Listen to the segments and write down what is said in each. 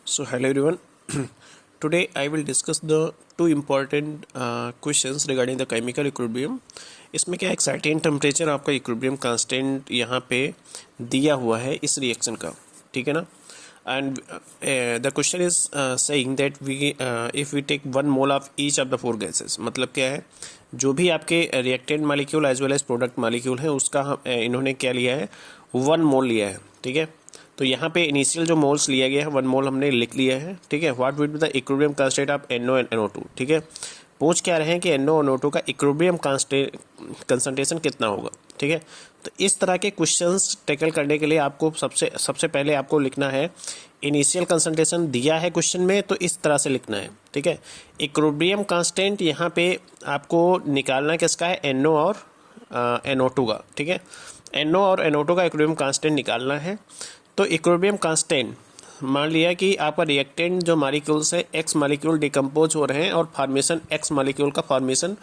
So hello everyone. Today I will discuss the two important questions regarding the chemical equilibrium. इसमें क्या एक्साइटेंट temperature आपका equilibrium constant यहाँ पे दिया हुआ है इस रिएक्शन का, ठीक है ना. And the question is saying that we if we take 1 mole of each of the 4 gases. मतलब क्या है, जो भी आपके reactant molecule as well as product molecule है उसका इन्होंने क्या लिया है, 1 मोल लिया है, ठीक है. तो यहाँ पे इनिशियल जो मोल्स लिया गया है 1 मोल हमने लिख लिया है, ठीक है. What will be the equilibrium constant of NO and NO2, ठीक है. पूछ क्या रहे हैं कि NO और NO2 का इक्विलिब्रियम कंसंट्रेशन कितना होगा, ठीक है. तो इस तरह के क्वेश्चंस टैकल करने के लिए आपको सबसे पहले आपको लिखना है, इनिशियल कंसंट्रेशन दिया है क्वेश्चन में तो इस तरह से लिखना है, ठीक है. इक्विलिब्रियम कांस्टेंट यहाँ पे आपको निकालना किसका है, NO और NO2 का, ठीक है. NO और NO2 का इक्विलिब्रियम कांस्टेंट निकालना है. तो इक्विलिब्रियम कांस्टेंट मान लिया कि आपका रिएक्टेंट जो मालिक्यूल्स है X मालिक्यूल डिकम्पोज हो रहे हैं और फॉर्मेशन X मालिक्यूल का फॉर्मेशन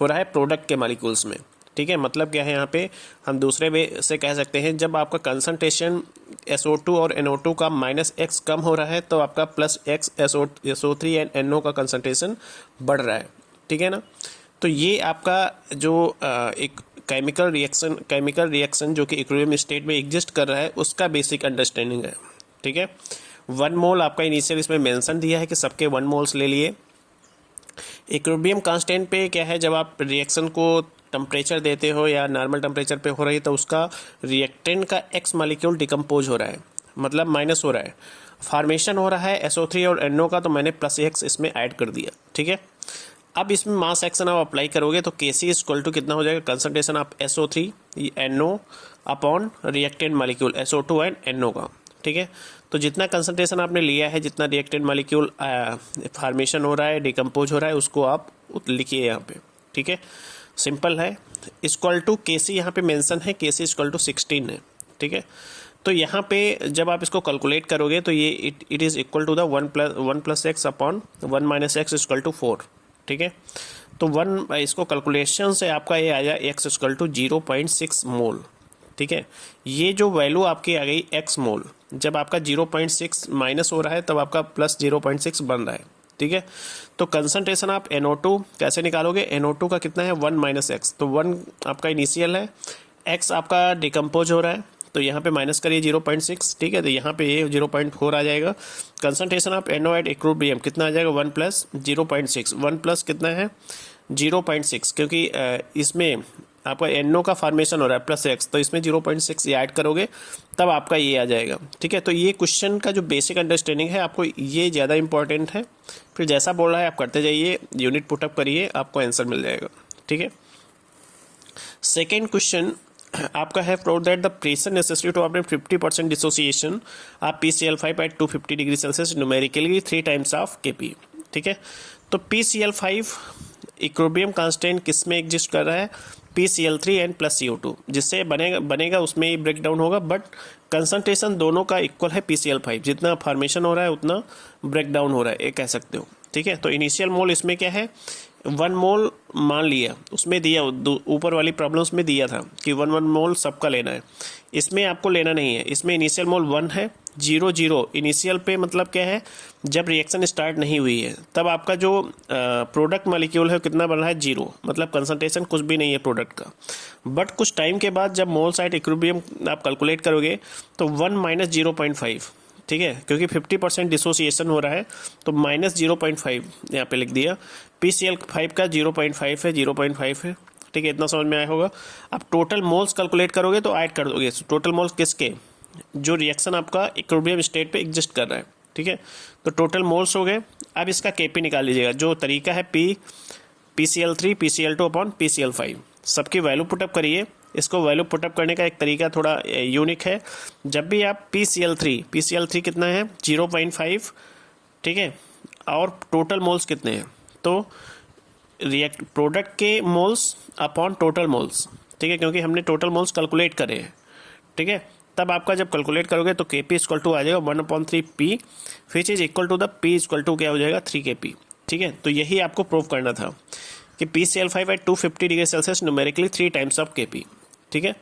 हो रहा है प्रोडक्ट के मालिक्यूल्स में, ठीक है. मतलब क्या है, यहाँ पे हम दूसरे वे से कह सकते हैं, जब आपका कंसंट्रेशन SO2 और NO2 का -X कम हो रहा है तो आपका +X SO3 एंड NO का कंसंट्रेशन बढ़ रहा है, ठीक है ना. तो ये आपका जो एक केमिकल रिएक्शन जो कि इक्विलिब्रियम स्टेट में एग्जिस्ट कर रहा है उसका बेसिक अंडरस्टैंडिंग है, ठीक है. 1 मोल आपका इनिशियल इसमें मेंशन दिया है कि सबके 1 मोल्स ले लिए. इक्विलिब्रियम कांस्टेंट पे क्या है, जब आप रिएक्शन को टेम्परेचर देते हो या नॉर्मल टेम्परेचर पे हो रही है तो उसका रिएक्टेंट का X मालिक्यूल डिकम्पोज हो रहा है, मतलब माइनस हो रहा है. फॉर्मेशन हो रहा है SO3 और NO का, तो मैंने +X इसमें ऐड कर दिया, ठीक है. अब इसमें मास एक्शन आप अप्लाई करोगे तो Kc इक्वल टू कितना हो जाएगा, concentration of SO3 NO upon reactant molecule SO2 and NO का, ठीक है. तो जितना कंसंट्रेशन आपने लिया है, जितना रिएक्टेंट मालिक्यूल फॉर्मेशन हो रहा है, डिकम्पोज हो रहा है, उसको आप लिखिए यहाँ पे, ठीक है. सिंपल है. इक्वल टू Kc यहाँ पे मेंशन है, Kc इक्वल टू 16 है, ठीक है. तो यहाँ पे जब आप इसको कैलकुलेट करोगे तो ये it is equal to the 1 plus X upon 1 minus X equal to 4, ठीक है. तो 1 इसको कैलकुलेशन से आपका ये आया X इक्वल टू 0.6 मोल, ठीक है. ये जो वैल्यू आपकी आ गई X मोल, जब आपका 0.6 माइनस हो रहा है तब आपका प्लस 0.6 बन रहा है, ठीक है. तो कंसंट्रेशन आप NO2 कैसे निकालोगे, NO2 का कितना है 1 माइनस एक्स, तो 1 आपका इनिशियल है, X आपका डिकम्पोज हो रहा है तो यहाँ पे माइनस करिए 0.6, ठीक है. तो यहाँ पे ये 0.4 आ जाएगा. Concentration of NO at equilibrium कितना आ जाएगा, 1 प्लस 0.6, 1 प्लस कितना है 0.6, क्योंकि इसमें आपका NO का फॉर्मेशन हो रहा है +X, तो इसमें 0.6 ऐड करोगे तब आपका ये आ जाएगा, ठीक है. तो ये क्वेश्चन का जो बेसिक अंडरस्टैंडिंग है आपको ये ज़्यादा इंपॉर्टेंट है. फिर जैसा बोल रहा है आप करते जाइए, यूनिट पुटअप करिए, आपको आंसर मिल जाएगा, ठीक है. सेकेंड क्वेश्चन आपका है, prove that the pressure necessary to operate 50% dissociation of PCl5 at 250 degree Celsius numerically 3 times of Kp, ठीक है. तो PCl5 इक्विलिब्रियम कांस्टेंट किस में एग्जिस्ट कर रहा है, PCl3 एंड प्लस CO2, जिससे बनेगा उसमें ही ब्रेक डाउन होगा, बट कंसंट्रेशन दोनों का इक्वल है PCl5, जितना फॉर्मेशन हो रहा है उतना ब्रेक डाउन हो रहा है, ये कह सकते हो, ठीक है. तो इनिशियल मोल इसमें क्या है, 1 मोल मान लिया, उसमें दिया ऊपर वाली प्रॉब्लम्स में दिया था कि 1 मोल सबका लेना है. इसमें आपको लेना नहीं है, इसमें इनिशियल मोल 1 है, 0 इनिशियल पे मतलब क्या है, जब रिएक्शन स्टार्ट नहीं हुई है तब आपका जो प्रोडक्ट मालिक्यूल है कितना बन रहा है 0, मतलब कंसंट्रेशन कुछ भी नहीं है प्रोडक्ट का. बट कुछ टाइम के बाद जब मोल साइड इक्विलिब्रियम आप कैलकुलेट करोगे तो 1 माइनस 0.5, ठीक है, क्योंकि 50% डिसोसिएशन हो रहा है तो -0.5 यहाँ पे लिख दिया. PCl5 का 0.5 है, 0.5 है, ठीक है. इतना समझ में आया होगा. अब टोटल मोल्स कैलकुलेट करोगे तो ऐड कर दोगे टोटल मोल्स किसके, जो रिएक्शन आपका इक्विलिब्रियम स्टेट पे एग्जिस्ट कर रहा है, ठीक है. तो टोटल मोल्स हो गए. अब इसका Kp निकाल लीजिएगा. जो तरीका है PCl3 PCl2 अपॉन PCl5, सबकी वैल्यू पुटअप करिए. इसको वैल्यू पुटअप करने का एक तरीका थोड़ा यूनिक है. जब भी आप PCl3 कितना है 0.5, ठीक है, और टोटल मोल्स कितने हैं, तो प्रोडक्ट के मोल्स अपॉन टोटल मोल्स, ठीक है, क्योंकि हमने टोटल मोल्स कैलकुलेट करे हैं, ठीक है. तब आपका जब कैलकुलेट करोगे तो Kp इक्वल टू आ जाएगा 1/3 P, which is equal to the P equal to क्या हो जाएगा 3 Kp, ठीक है. तो यही आपको प्रूव करना था कि PCl5 at 250 degree Celsius numerically 3 times of Kp, ठीक है.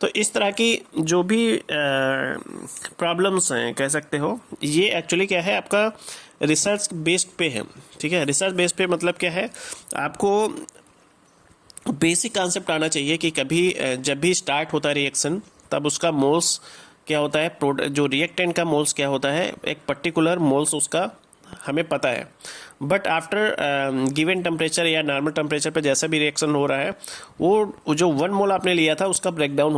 तो इस तरह की जो भी प्रॉब्लम्स हैं कह सकते हो, ये एक्चुअली क्या है, आपका रिसर्च बेस्ड पे है। ठीक है, रिसर्च बेस्ड पे मतलब क्या है, आपको बेसिक कॉन्सेप्ट आना चाहिए कि कभी जब भी स्टार्ट होता है रिएक्शन, तब उसका मोल्स क्या होता है, जो रिएक्टेंट का मोल्स क्या होता है, एक पर्टिकुलर मोल्स उसका हमें पता है। बट आफ्टर गिवन टेम्परेचर या नॉर्मल टेम्परेचर पे जैसा भी रिएक्शन हो रहा है, वो जो 1 मोल आपने लिया था उसका ब्रेकडाउन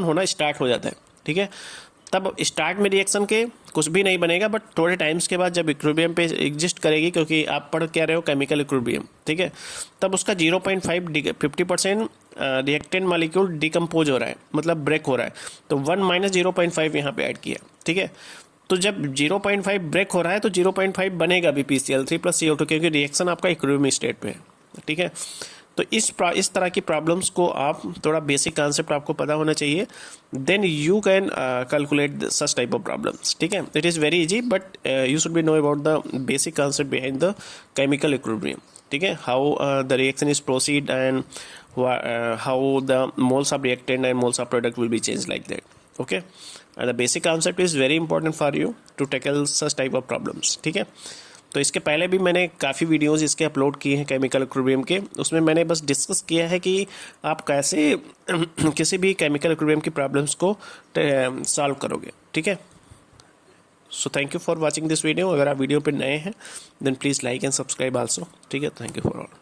होना स्टार्ट हो जाता है। ठीक है, तब स्टार्ट में रिएक्शन के कुछ भी नहीं बनेगा, बट थोड़े टाइम्स के बाद जब इक्विलिब्रियम पे एग्जिस्ट करेगी, क्योंकि आप पढ़ क्या रहे हो, केमिकल इक्विलिब्रियम। ठीक है, तब उसका 0.5 50% रिएक्टेंट मॉलिक्यूल डिकम्पोज हो रहा है, मतलब ब्रेक हो रहा है, तो 1 माइनस 0.5 यहाँ पे ऐड किया। ठीक है, तो जब 0.5 ब्रेक हो रहा है तो 0.5 बनेगा भी PCl3 प्लस CO2, क्योंकि रिएक्शन आपका इक्विलिब्रियम स्टेट पे है। ठीक है, तो इस तरह की प्रॉब्लम्स को आप थोड़ा बेसिक कॉन्सेप्ट आपको पता होना चाहिए, then you can calculate such type of problems. ठीक है, it is very easy, but you should be know about the basic concept behind the chemical equilibrium. ठीक है, how the reaction is proceed and how the moles of reactant and moles of product will be change like that. Okay, and the basic concept is very important for you to tackle such type of problems. ठीक है, तो इसके पहले भी मैंने काफ़ी videos इसके upload किए हैं केमिकल इक्विलिब्रियम के, उसमें मैंने बस डिस्कस किया है कि आप कैसे किसी भी केमिकल इक्विलिब्रियम की प्रॉब्लम्स को सॉल्व करोगे. ठीक है, so thank you for watching this video. अगर आप वीडियो पे नए हैं then please like and subscribe also. ठीक है, थैंक यू फॉर ऑल.